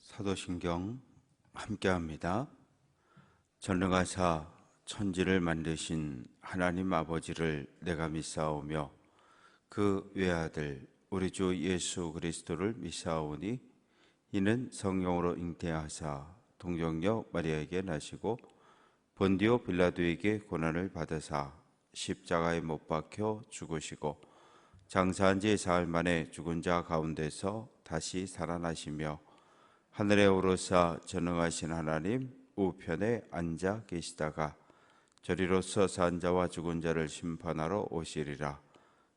사도신경 함께합니다. 전능하사 천지를 만드신 하나님 아버지를 내가 믿사오며 그 외아들 우리 주 예수 그리스도를 믿사오니 이는 성령으로 잉태하사 동정녀 마리아에게 나시고 본디오 빌라도에게 고난을 받으사 십자가에 못 박혀 죽으시고 장사한 지 사흘 만에 죽은 자 가운데서 다시 살아나시며 하늘에 오르사 전능하신 하나님 우편에 앉아 계시다가 저리로서 산 자와 죽은 자를 심판하러 오시리라.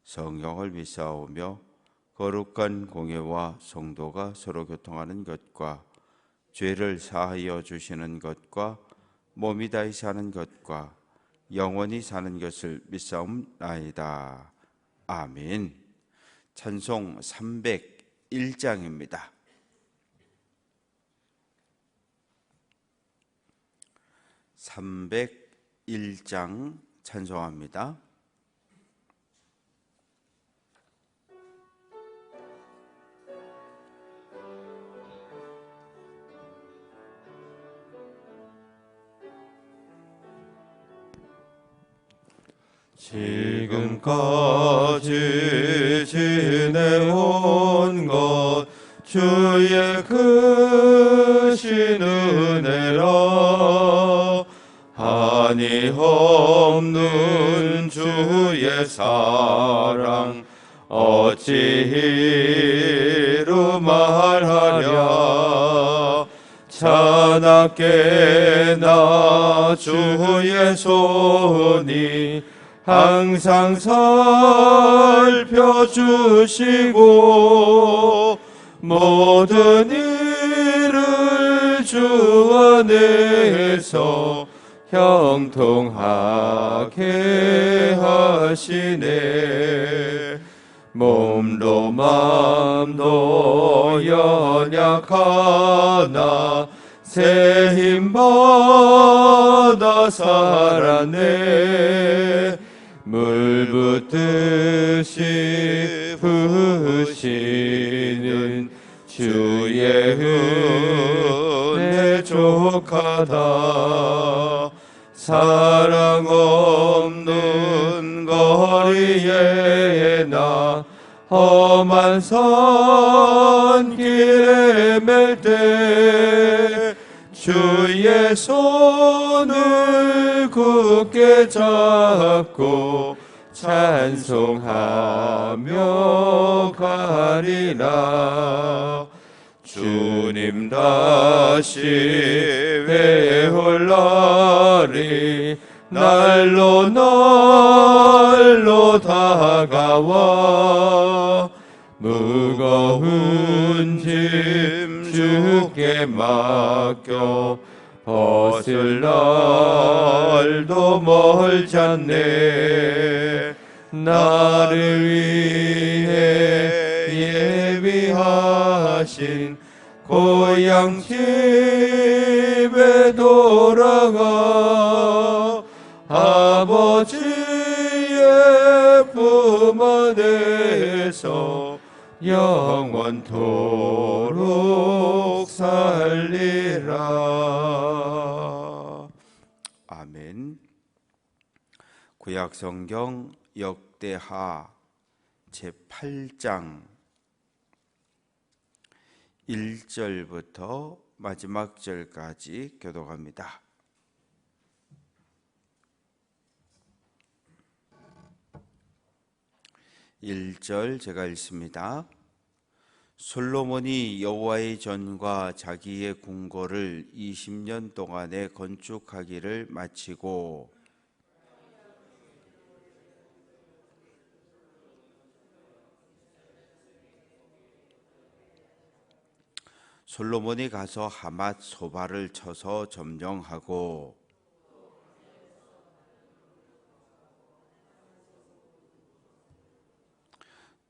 성령을 믿사오며 거룩한 공예와 성도가 서로 교통하는 것과 죄를 사하여 주시는 것과 몸이 다히 사는 것과 영원히 사는 것을 믿사옵나이다. 아멘. 찬송 301장입니다. 301장 찬송합니다. 지금까지 지내온 것 주의 크신 은혜라. 한이 없는 주의 사랑 어찌 이루 말하랴. 자나깨나 주의 손이 항상 살펴주시고 모든 일을 주 안에서 형통하게 하시네. 몸도 마음도 연약하나 새 힘받아 살았네. 물 붓듯이 부으시는 주의 은혜 족하다. 사랑 없는 거리에 나 험한 산길에 맬 때 주의 손을 굳게 잡고 찬송하며 가리라. 주님 다시 회올 날이 날로 날로 다가와 무거운 짐 주께 맡겨 벗을 날도 멀지 않네. 나를 위해 예비하신 고향 집에 돌아가 아버지의 품 안에서 영원토록 살리라. 아멘. 구약성경 역대하 제8장 1절부터 마지막 절까지 교독합니다. (1절) 제가 읽습니다. 솔로몬이 여호와의 전과 자기의 궁궐을 20년 동안에 건축하기를 마치고 솔로몬이 가서 하맛 소바를 쳐서 점령하고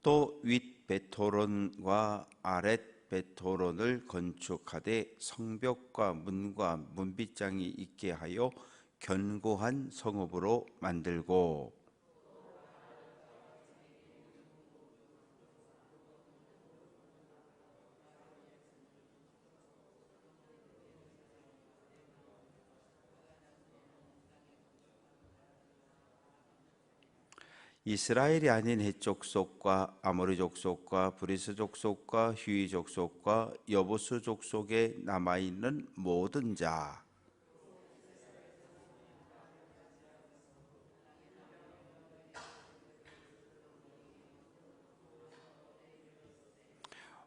또 윗 베토론과 아랫 베토론을 건축하되 성벽과 문과 문빗장이 있게 하여 견고한 성읍으로 만들고 이스라엘이 아닌 헷 족속과 아모리 족속과 브리스 족속과 휴이 족속과 여부스 족속에 남아 있는 모든 자,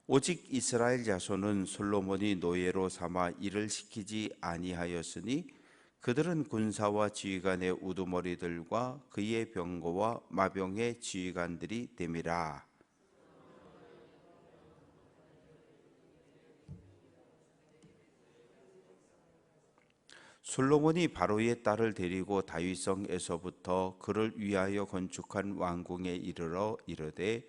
오직 이스라엘 자손은 솔로몬이 노예로 삼아 일을 시키지 아니하였으니 그들은 군사와 지휘관의 우두머리들과 그의 병거와 마병의 지휘관들이 됨이라. 솔로몬이 바로의 딸을 데리고 다윗성에서부터 그를 위하여 건축한 왕궁에 이르러 이르되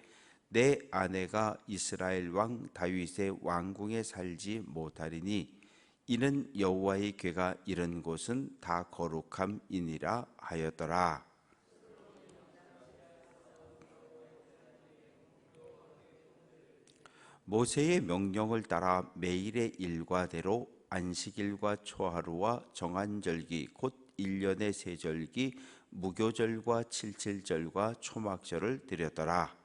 내 아내가 이스라엘 왕 다윗의 왕궁에 살지 못하리니 이는 여호와의 궤가 이른 곳은 다 거룩함이니라 하였더라. 모세의 명령을 따라 매일의 일과대로 안식일과 초하루와 정한절기 곧 1년의 세절기 무교절과 칠칠절과 초막절을 드렸더라.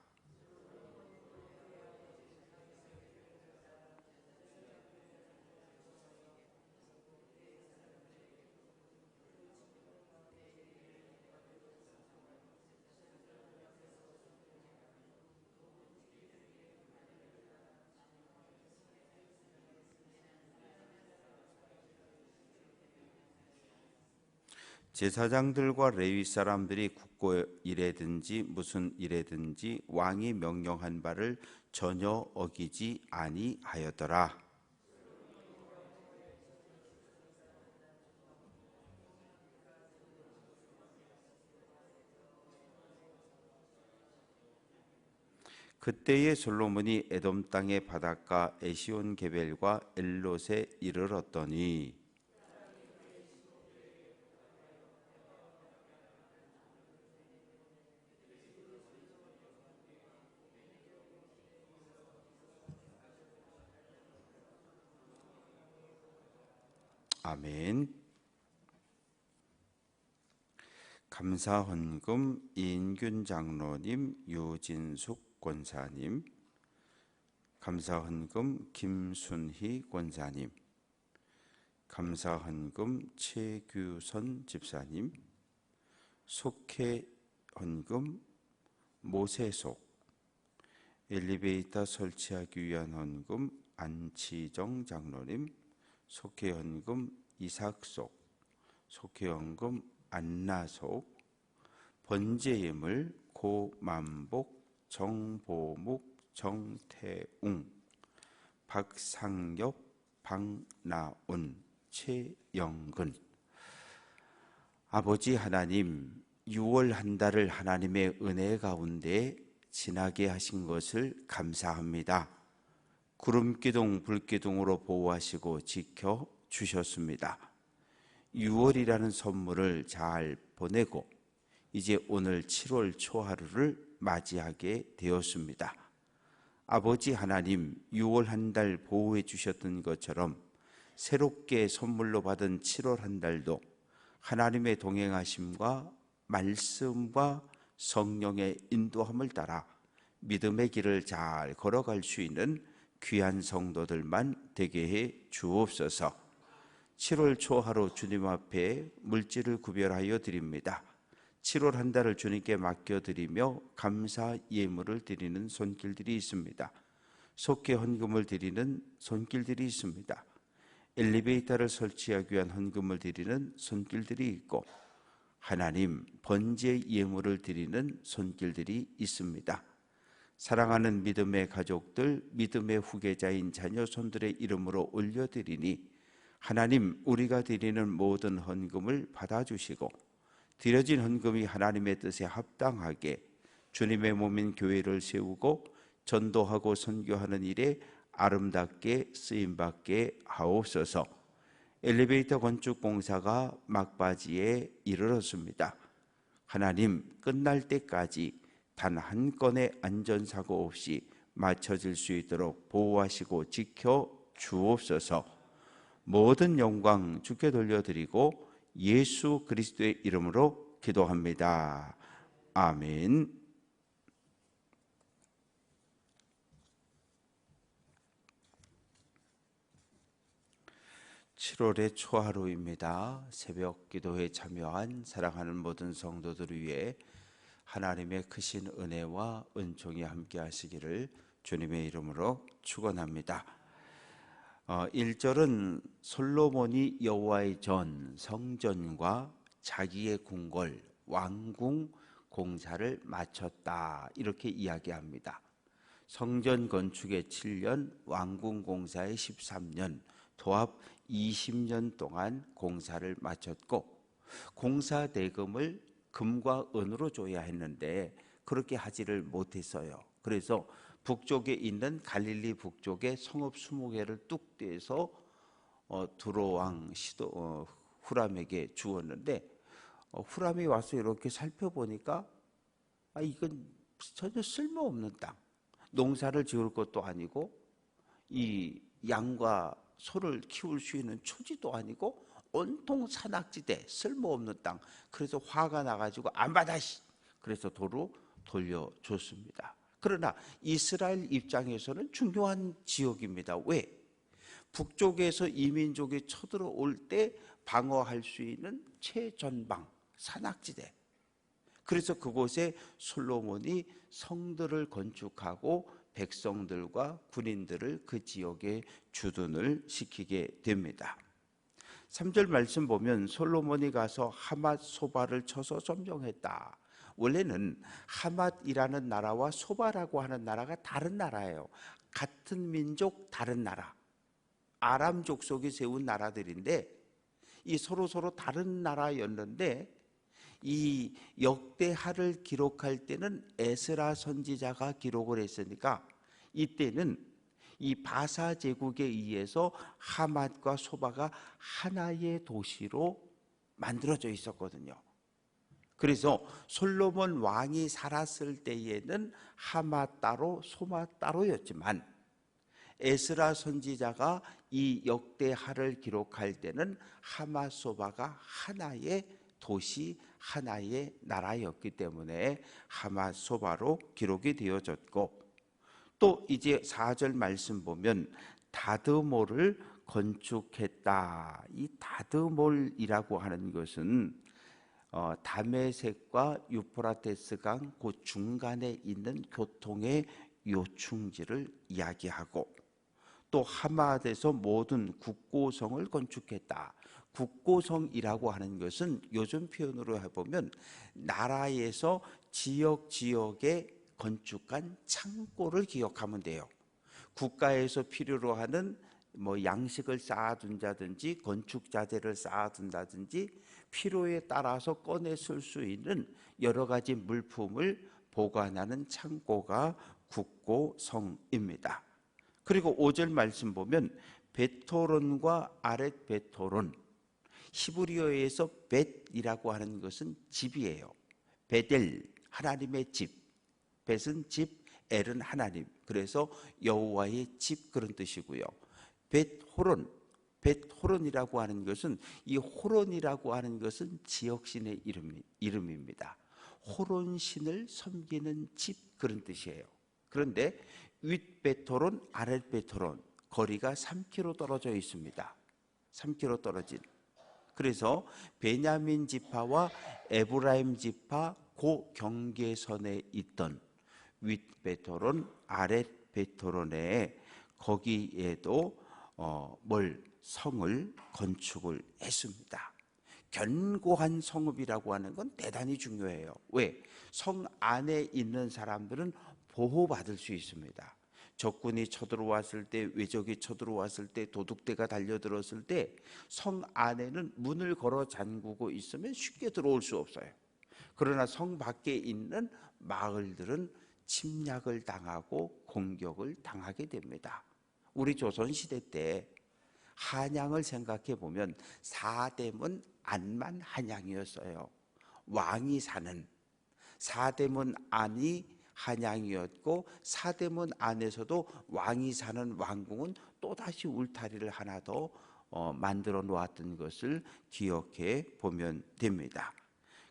제사장들과 레위 사람들이 국고 일에든지 무슨 일에든지 왕이 명령한 바를 전혀 어기지 아니하였더라. 그때에 솔로몬이 에돔 땅의 바닷가 에시온 게벨과 엘롯에 이르렀더니 아멘. 감사헌금 이인균 장로님, 유진숙 권사님, 감사헌금 김순희 권사님, 감사헌금 최규선 집사님, 속회헌금 모세속, 엘리베이터 설치하기 위한 헌금 안치정 장로님, 속회헌금 이삭속, 속회헌금 안나속, 번제예물 고만복, 정보묵, 정태웅, 박상엽, 박나온, 최영근. 아버지 하나님, 6월 한 달을 하나님의 은혜 가운데 지나게 하신 것을 감사합니다. 구름기둥, 불기둥으로 보호하시고 지켜 주셨습니다. 6월이라는 선물을 잘 보내고 이제 오늘 7월 초하루를 맞이하게 되었습니다. 아버지 하나님, 6월 한 달 보호해 주셨던 것처럼 새롭게 선물로 받은 7월 한 달도 하나님의 동행하심과 말씀과 성령의 인도함을 따라 믿음의 길을 잘 걸어갈 수 있는 귀한 성도들만 되게 해 주옵소서. 7월 초하루 주님 앞에 물질을 구별하여 드립니다. 7월 한 달을 주님께 맡겨드리며 감사 예물을 드리는 손길들이 있습니다. 속회 헌금을 드리는 손길들이 있습니다. 엘리베이터를 설치하기 위한 헌금을 드리는 손길들이 있고 하나님 번제 예물을 드리는 손길들이 있습니다. 사랑하는 믿음의 가족들, 믿음의 후계자인 자녀손들의 이름으로 올려드리니 하나님 우리가 드리는 모든 헌금을 받아주시고 드려진 헌금이 하나님의 뜻에 합당하게 주님의 몸인 교회를 세우고 전도하고 선교하는 일에 아름답게 쓰임받게 하옵소서. 엘리베이터 건축 공사가 막바지에 이르렀습니다. 하나님 끝날 때까지 단 한 건의 안전사고 없이 마쳐질 수 있도록 보호하시고 지켜 주옵소서. 모든 영광 주께 돌려드리고 예수 그리스도의 이름으로 기도합니다. 아멘. 7월의 초하루입니다. 새벽 기도에 참여한 사랑하는 모든 성도들을 위해 하나님의 크신 은혜와 은총이 함께 하시기를 주님의 이름으로 축원합니다. 1절은 솔로몬이 여호와의 전 성전과 자기의 궁궐 왕궁 공사를 마쳤다, 이렇게 이야기합니다. 성전 건축에 7년, 왕궁 공사에 13년, 도합 20년 동안 공사를 마쳤고, 공사 대금을 금과 은으로 줘야 했는데 그렇게 하지를 못했어요. 그래서 북쪽에 있는 갈릴리 북쪽에 성읍 20개를 뚝 떼서 두로왕 후람에게 주었는데, 후람이 와서 이렇게 살펴보니까 이건 전혀 쓸모없는 땅, 농사를 지을 것도 아니고 이 양과 소를 키울 수 있는 초지도 아니고 온통 산악지대, 쓸모없는 땅. 그래서 화가 나가지고 안 받아. 그래서 도로 돌려줬습니다. 그러나 이스라엘 입장에서는 중요한 지역입니다. 왜? 북쪽에서 이민족이 쳐들어올 때 방어할 수 있는 최전방 산악지대. 그래서 그곳에 솔로몬이 성들을 건축하고 백성들과 군인들을 그 지역에 주둔을 시키게 됩니다. 3절 말씀 보면 솔로몬이 가서 하맛 소바를 쳐서 점령했다. 원래는 하맛이라는 나라와 소바라고 하는 나라가 다른 나라예요. 같은 민족 다른 나라, 아람 족속이 세운 나라들인데 이 서로 다른 나라였는데, 이 역대하를 기록할 때는 에스라 선지자가 기록을 했으니까 이때는 이 바사 제국에 의해서 하맛과 소바가 하나의 도시로 만들어져 있었거든요. 그래서 솔로몬 왕이 살았을 때에는 하맛 따로 소맛 따로였지만, 에스라 선지자가 이 역대하를 기록할 때는 하맛 소바가 하나의 도시, 하나의 나라였기 때문에 하맛 소바로 기록이 되어졌고, 또 이제 4절 말씀 보면 다드몰을 건축했다. 이 다드몰이라고 하는 것은 다메섹과 유프라테스강 그 중간에 있는 교통의 요충지를 이야기하고, 또 하맛에서 모든 국고성을 건축했다. 국고성이라고 하는 것은 요즘 표현으로 해보면 나라에서 지역에 건축한 창고를 기억하면 돼요. 국가에서 필요로 하는 양식을 쌓아둔다든지 건축 자재를 쌓아둔다든지 필요에 따라서 꺼내 쓸 수 있는 여러 가지 물품을 보관하는 창고가 국고성입니다. 그리고 5절 말씀 보면 베토론과 아렛 베토론, 히브리어에서 벳이라고 하는 것은 집이에요. 베델, 하나님의 집. 벳은 집, 엘은 하나님. 그래서 여호와의 집, 그런 뜻이고요. 벳호론, 벳호론이라고 하는 것은, 이 호론이라고 하는 것은 지역신의 이름입니다. 호론신을 섬기는 집, 그런 뜻이에요. 그런데 윗베토론, 아랫베토론, 거리가 3km 떨어져 있습니다. 3km 떨어진. 그래서 베냐민 지파와 에브라임 지파 그 경계선에 있던 윗베토론, 아랫베토론에 거기에도 성을 건축을 했습니다. 견고한 성읍이라고 하는 건 대단히 중요해요. 왜? 성 안에 있는 사람들은 보호받을 수 있습니다. 적군이 쳐들어왔을 때, 외적이 쳐들어왔을 때, 도둑대가 달려들었을 때 성 안에는 문을 걸어 잠그고 있으면 쉽게 들어올 수 없어요. 그러나 성 밖에 있는 마을들은 침략을 당하고 공격을 당하게 됩니다. 우리 조선시대 때 한양을 생각해 보면 사대문 안만 한양이었어요. 왕이 사는 사대문 안이 한양이었고, 사대문 안에서도 왕이 사는 왕궁은 또다시 울타리를 하나 더 만들어 놓았던 것을 기억해 보면 됩니다.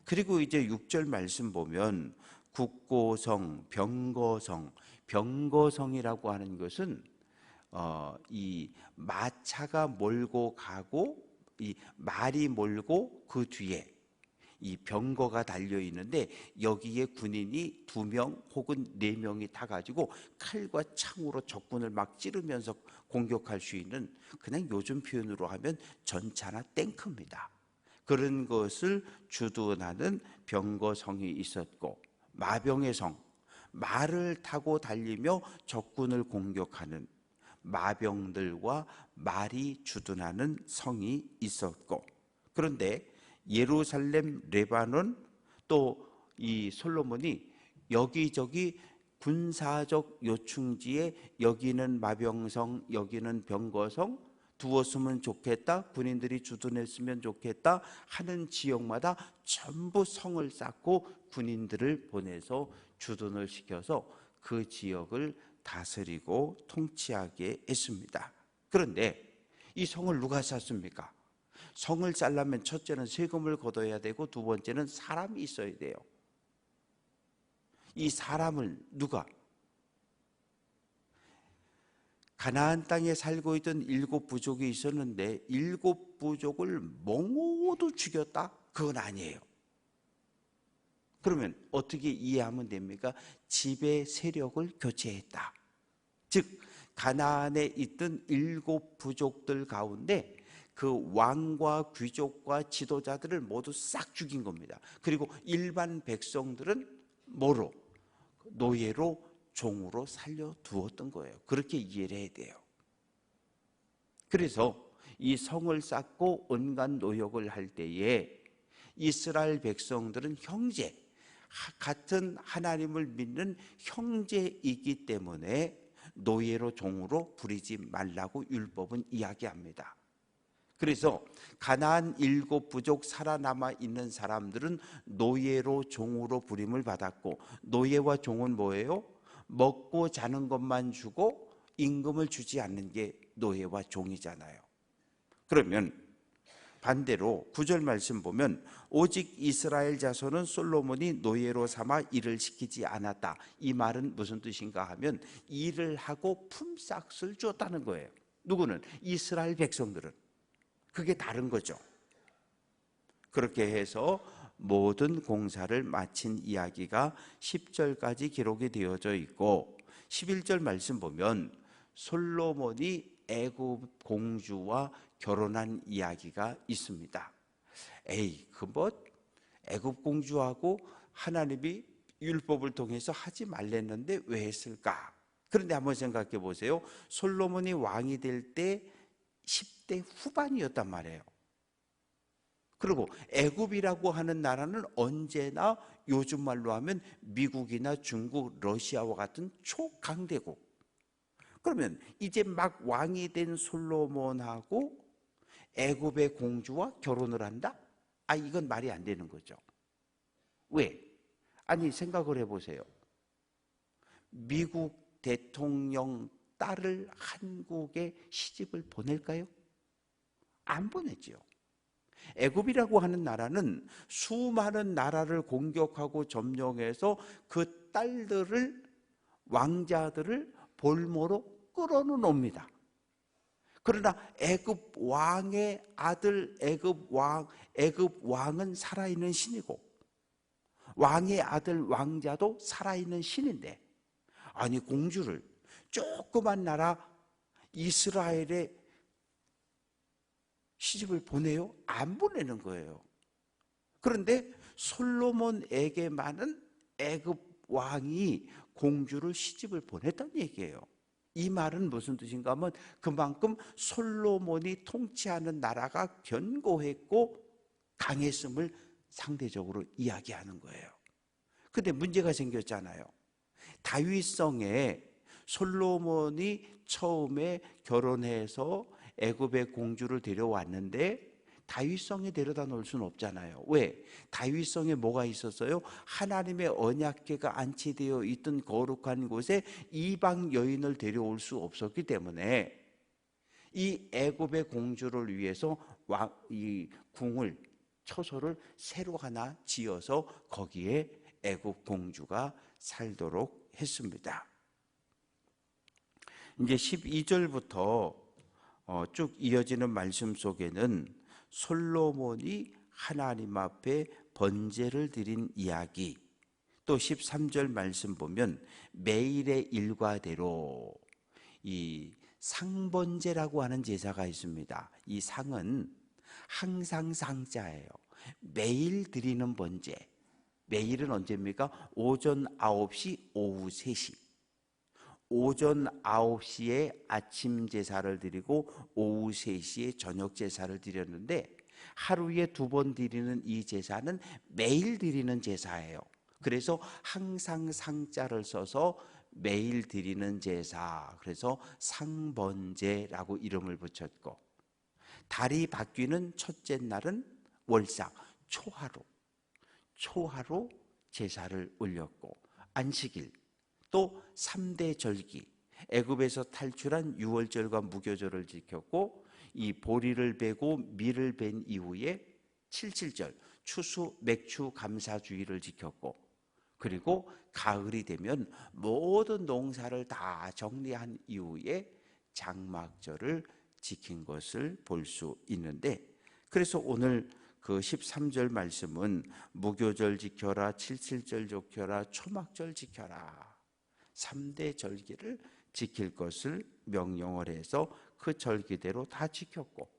그리고 이제 6절 말씀 보면 국고성, 병거성, 병거성이라고 하는 것은 이 마차가 몰고 가고 이 말이 몰고 그 뒤에 이 병거가 달려 있는데 여기에 군인이 2명 혹은 4명이 타가지고 칼과 창으로 적군을 막 찌르면서 공격할 수 있는, 그냥 요즘 표현으로 하면 전차나 탱크입니다. 그런 것을 주둔하는 병거성이 있었고, 마병의 성, 말을 타고 달리며 적군을 공격하는 마병들과 말이 주둔하는 성이 있었고, 그런데 예루살렘, 레바논, 또 이 솔로몬이 여기저기 군사적 요충지에 여기는 마병성, 여기는 병거성 두었으면 좋겠다, 군인들이 주둔했으면 좋겠다 하는 지역마다 전부 성을 쌓고 군인들을 보내서 주둔을 시켜서 그 지역을 다스리고 통치하게 했습니다. 그런데 이 성을 누가 쌓습니까? 성을 쌓려면 첫째는 세금을 걷어야 되고, 두 번째는 사람이 있어야 돼요. 이 사람을 누가? 가나안 땅에 살고 있던 7부족이 있었는데 7부족을 모두 죽였다? 그건 아니에요. 그러면 어떻게 이해하면 됩니까? 지배 세력을 교체했다. 즉 가나안에 있던 7부족들 가운데 그 왕과 귀족과 지도자들을 모두 싹 죽인 겁니다. 그리고 일반 백성들은 뭐로? 노예로, 종으로 살려두었던 거예요. 그렇게 이해를 해야 돼요. 그래서 이 성을 쌓고 온갖 노역을 할 때에 이스라엘 백성들은 형제, 같은 하나님을 믿는 형제이기 때문에 노예로, 종으로 부리지 말라고 율법은 이야기합니다. 그래서 가나안 7부족 살아남아 있는 사람들은 노예로, 종으로 부림을 받았고, 노예와 종은 뭐예요? 먹고 자는 것만 주고 임금을 주지 않는 게 노예와 종이잖아요. 그러면 반대로 9절 말씀 보면 오직 이스라엘 자손은 솔로몬이 노예로 삼아 일을 시키지 않았다. 이 말은 무슨 뜻인가 하면 일을 하고 품삯을 줬다는 거예요. 누구는? 이스라엘 백성들은. 그게 다른 거죠. 그렇게 해서 모든 공사를 마친 이야기가 10절까지 기록이 되어져 있고, 11절 말씀 보면 솔로몬이 애굽 공주와 결혼한 이야기가 있습니다. 그 뭐 애굽 공주하고 하나님이 율법을 통해서 하지 말랬는데 왜 했을까? 그런데 한번 생각해 보세요. 솔로몬이 왕이 될 때 10대 후반이었단 말이에요. 그리고 애굽이라고 하는 나라는 언제나 요즘 말로 하면 미국이나 중국, 러시아와 같은 초강대국. 그러면 이제 막 왕이 된 솔로몬하고 애굽의 공주와 결혼을 한다? 이건 말이 안 되는 거죠. 왜? 아니 생각을 해보세요. 미국 대통령 딸을 한국에 시집을 보낼까요? 안 보내죠. 애굽이라고 하는 나라는 수많은 나라를 공격하고 점령해서 그 딸들을, 왕자들을 볼모로 끌어놓습니다. 그러나 애굽 왕의 아들 애굽 왕은 살아있는 신이고, 왕의 아들 왕자도 살아있는 신인데, 아니 공주를 조그만 나라 이스라엘에 시집을 보내요? 안 보내는 거예요. 그런데 솔로몬에게만은 애굽 왕이 공주를 시집을 보냈다는 얘기예요. 이 말은 무슨 뜻인가 하면 그만큼 솔로몬이 통치하는 나라가 견고했고 강했음을 상대적으로 이야기하는 거예요. 근데 문제가 생겼잖아요. 다윗성에 솔로몬이 처음에 결혼해서 애굽의 공주를 데려왔는데 다윗성에 데려다 놓을 수는 없잖아요. 왜? 다윗성에 뭐가 있었어요? 하나님의 언약궤가 안치되어 있던 거룩한 곳에 이방 여인을 데려올 수 없었기 때문에 이 애굽의 공주를 위해서 이 궁을, 처소를 새로 하나 지어서 거기에 애굽 공주가 살도록 했습니다. 이제 12절부터 쭉 이어지는 말씀 속에는 솔로몬이 하나님 앞에 번제를 드린 이야기, 또 13절 말씀 보면 매일의 일과대로 이 상번제라고 하는 제사가 있습니다. 이 상은 항상 상자예요. 매일 드리는 번제. 매일은 언제입니까? 오전 9시, 오후 3시. 오전 9시에 아침 제사를 드리고 오후 3시에 저녁 제사를 드렸는데, 하루에 2번 드리는 이 제사는 매일 드리는 제사예요. 그래서 항상 상자를 써서 매일 드리는 제사, 그래서 상번제라고 이름을 붙였고, 달이 바뀌는 첫째 날은 월삭, 초하루 제사를 올렸고, 안식일, 또 3대 절기, 애굽에서 탈출한 유월절과 무교절을 지켰고, 이 보리를 베고 밀을 벤 이후에 77절 추수 맥추 감사주의를 지켰고, 그리고 가을이 되면 모든 농사를 다 정리한 이후에 장막절을 지킨 것을 볼 수 있는데, 그래서 오늘 그 13절 말씀은 무교절 지켜라, 77절 지켜라, 초막절 지켜라, 3대 절기를 지킬 것을 명령을 해서 그 절기대로 다 지켰고,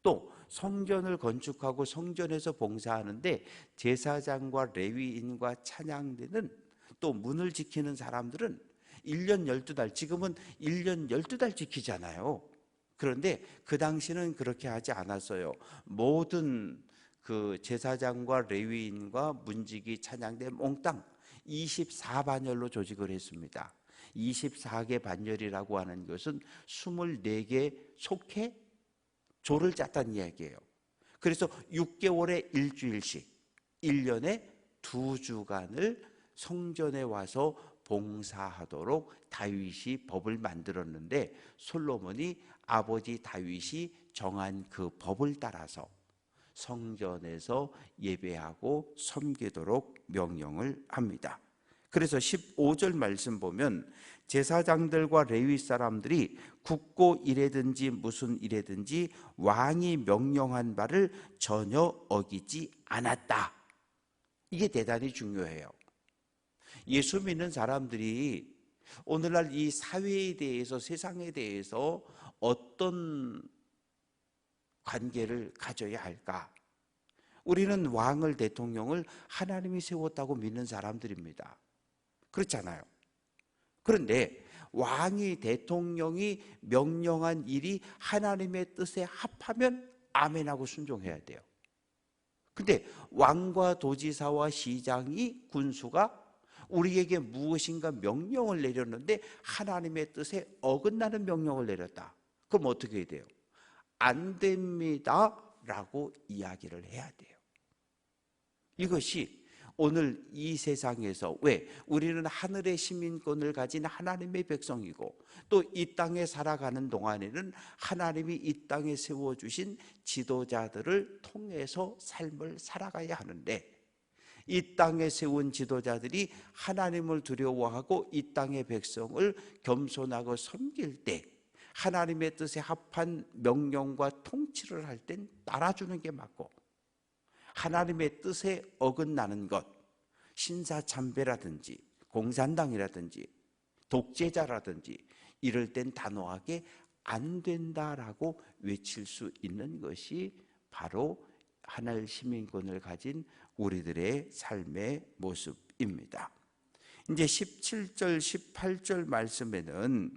또 성전을 건축하고 성전에서 봉사하는데 제사장과 레위인과 찬양대는, 또 문을 지키는 사람들은 1년 12달, 지금은 1년 12달 지키잖아요. 그런데 그 당시는 그렇게 하지 않았어요. 모든 그 제사장과 레위인과 문지기 찬양대 몽땅 24반열로 조직을 했습니다. 24개 반열이라고 하는 것은 24개 속해 조를 짰다는 이야기예요. 그래서 6개월에 일주일씩 1년에 2주간을 성전에 와서 봉사하도록 다윗이 법을 만들었는데, 솔로몬이 아버지 다윗이 정한 그 법을 따라서 성전에서 예배하고 섬기도록 명령을 합니다. 그래서 15절 말씀 보면 제사장들과 레위 사람들이 굳고 일에든지 무슨 일에든지 왕이 명령한 바를 전혀 어기지 않았다. 이게 대단히 중요해요. 예수 믿는 사람들이 오늘날 이 사회에 대해서, 세상에 대해서 어떤 관계를 가져야 할까? 우리는 왕을, 대통령을 하나님이 세웠다고 믿는 사람들입니다. 그렇잖아요. 그런데 왕이, 대통령이 명령한 일이 하나님의 뜻에 합하면 아멘하고 순종해야 돼요. 근데 왕과 도지사와 시장이, 군수가 우리에게 무엇인가 명령을 내렸는데 하나님의 뜻에 어긋나는 명령을 내렸다. 그럼 어떻게 해야 돼요? 안 됩니다 라고 이야기를 해야 돼요. 이것이 오늘 이 세상에서, 왜? 우리는 하늘의 시민권을 가진 하나님의 백성이고, 또 이 땅에 살아가는 동안에는 하나님이 이 땅에 세워주신 지도자들을 통해서 삶을 살아가야 하는데, 이 땅에 세운 지도자들이 하나님을 두려워하고 이 땅의 백성을 겸손하고 섬길 때, 하나님의 뜻에 합한 명령과 통치를 할 땐 따라주는 게 맞고, 하나님의 뜻에 어긋나는 것, 신사참배라든지 공산당이라든지 독재자라든지 이럴 땐 단호하게 안 된다라고 외칠 수 있는 것이 바로 하늘 시민권을 가진 우리들의 삶의 모습입니다. 이제 17절, 18절 말씀에는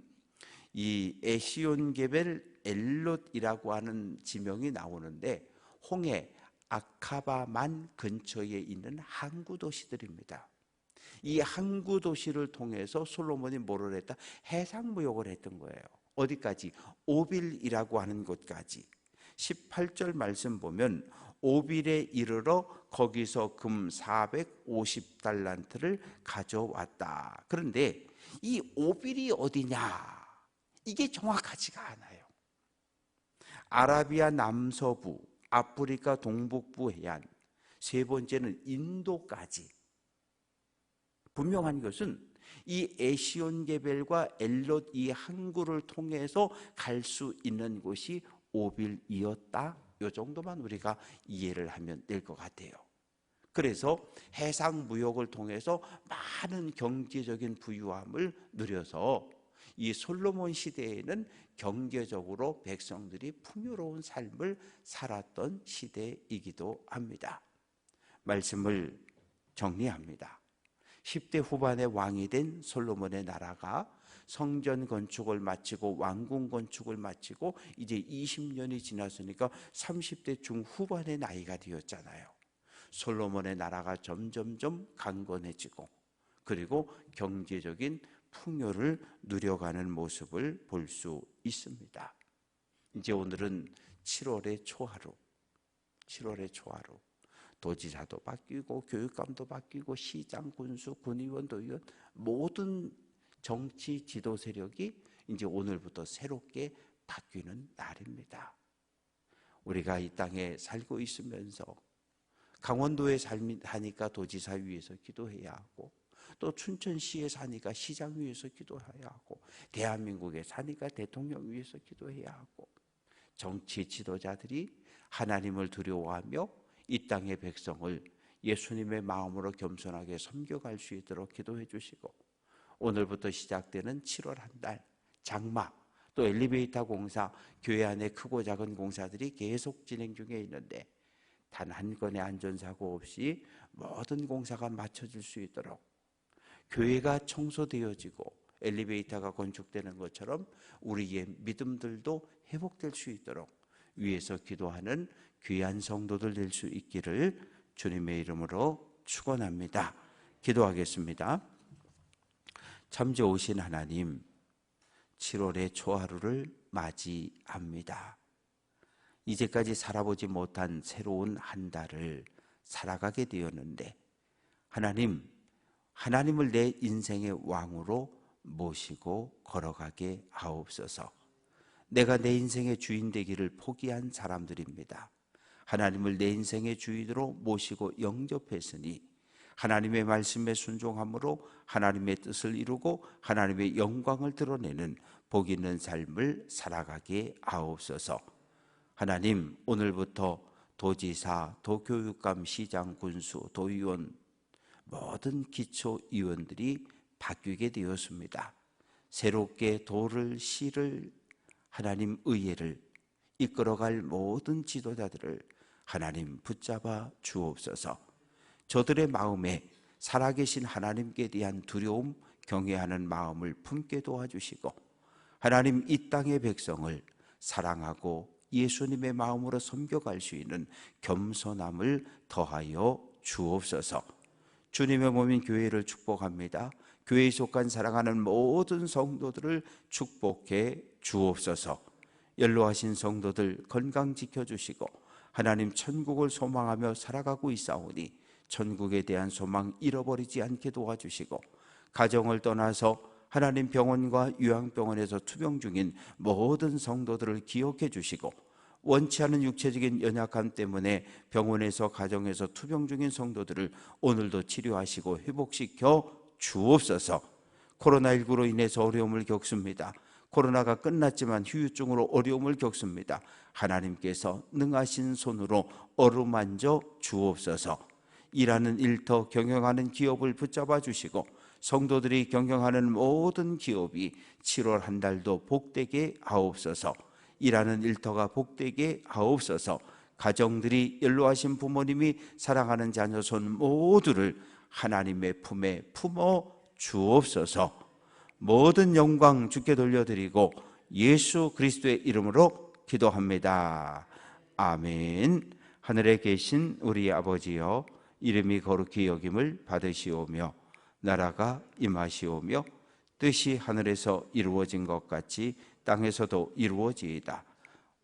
이 에시온게벨 엘롯이라고 하는 지명이 나오는데, 홍해 아카바만 근처에 있는 항구 도시들입니다. 이 항구 도시를 통해서 솔로몬이 뭐를 했다? 해상무역을 했던 거예요. 어디까지? 오빌이라고 하는 곳까지. 18절 말씀 보면 오빌에 이르러 거기서 금 450달란트를 가져왔다. 그런데 이 오빌이 어디냐? 이게 정확하지가 않아요. 아라비아 남서부, 아프리카 동북부 해안, 세 번째는 인도까지. 분명한 것은 이 에시온게벨과 엘롯 이 항구를 통해서 갈 수 있는 곳이 오빌이었다. 이 정도만 우리가 이해를 하면 될 것 같아요. 그래서 해상 무역을 통해서 많은 경제적인 부유함을 누려서 이 솔로몬 시대에는 경제적으로 백성들이 풍요로운 삶을 살았던 시대이기도 합니다. 말씀을 정리합니다. 10대 후반에 왕이 된 솔로몬의 나라가 성전 건축을 마치고 왕궁 건축을 마치고 이제 20년이 지났으니까 30대 중후반의 나이가 되었잖아요. 솔로몬의 나라가 점점점 강건해지고 그리고 경제적인 풍요를 누려가는 모습을 볼 수 있습니다. 이제 오늘은 7월의 초하루, 도지사도 바뀌고 교육감도 바뀌고 시장, 군수, 군의원, 도의원 모든 정치 지도 세력이 이제 오늘부터 새롭게 바뀌는 날입니다. 우리가 이 땅에 살고 있으면서 강원도에 사니까 도지사 위에서 기도해야 하고 또 춘천시에 사니까 시장 위에서 기도해야 하고 대한민국에 사니까 대통령 위에서 기도해야 하고 정치 지도자들이 하나님을 두려워하며 이 땅의 백성을 예수님의 마음으로 겸손하게 섬겨갈 수 있도록 기도해 주시고 오늘부터 시작되는 7월 한 달 장마 또 엘리베이터 공사 교회 안에 크고 작은 공사들이 계속 진행 중에 있는데 단 한 건의 안전사고 없이 모든 공사가 마쳐질 수 있도록 교회가 청소되어지고 엘리베이터가 건축되는 것처럼 우리의 믿음들도 회복될 수 있도록 위에서 기도하는 귀한 성도들 될 수 있기를 주님의 이름으로 축원합니다. 기도하겠습니다. 참 좋으신 하나님, 7월의 초하루를 맞이합니다. 이제까지 살아보지 못한 새로운 한 달을 살아가게 되었는데 하나님을 내 인생의 왕으로 모시고 걸어가게 하옵소서. 내가 내 인생의 주인 되기를 포기한 사람들입니다. 하나님을 내 인생의 주인으로 모시고 영접했으니 하나님의 말씀에 순종함으로 하나님의 뜻을 이루고 하나님의 영광을 드러내는 복 있는 삶을 살아가게 하옵소서. 하나님, 오늘부터 도지사, 도교육감, 시장, 군수, 도의원 모든 기초위원들이 바뀌게 되었습니다. 새롭게 도를, 시를, 하나님 의회를 이끌어갈 모든 지도자들을 하나님 붙잡아 주옵소서. 저들의 마음에 살아계신 하나님께 대한 두려움, 경외하는 마음을 품게 도와주시고 하나님 이 땅의 백성을 사랑하고 예수님의 마음으로 섬겨갈 수 있는 겸손함을 더하여 주옵소서. 주님의 몸인 교회를 축복합니다. 교회에 속한 사랑하는 모든 성도들을 축복해 주옵소서. 연로하신 성도들 건강 지켜주시고 하나님 천국을 소망하며 살아가고 있사오니 천국에 대한 소망 잃어버리지 않게 도와주시고 가정을 떠나서 하나님 병원과 요양병원에서 투병 중인 모든 성도들을 기억해 주시고 원치 않은 육체적인 연약함 때문에 병원에서 가정에서 투병 중인 성도들을 오늘도 치료하시고 회복시켜 주옵소서. 코로나19로 인해서 어려움을 겪습니다. 코로나가 끝났지만 후유증으로 어려움을 겪습니다. 하나님께서 능하신 손으로 어루만져 주옵소서. 일하는 일터 경영하는 기업을 붙잡아 주시고 성도들이 경영하는 모든 기업이 7월 한 달도 복되게 하옵소서. 일하는 일터가 복되게 하옵소서. 가정들이 연로하신 부모님이 사랑하는 자녀손 모두를 하나님의 품에 품어 주옵소서. 모든 영광 주께 돌려드리고 예수 그리스도의 이름으로 기도합니다. 아멘. 하늘에 계신 우리 아버지여, 이름이 거룩히 여김을 받으시오며 나라가 임하시오며 뜻이 하늘에서 이루어진 것 같이 땅에서도 이루어지이다.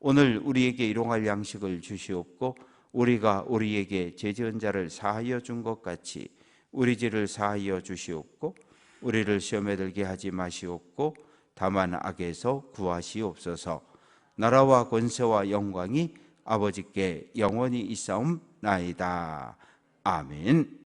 오늘 우리에게 일용할 양식을 주시옵고 우리가 우리에게 죄지은 자를 사하여 준 것 같이 우리 죄를 사하여 주시옵고 우리를 시험에 들게 하지 마시옵고 다만 악에서 구하시옵소서. 나라와 권세와 영광이 아버지께 영원히 있사옵나이다. 아멘.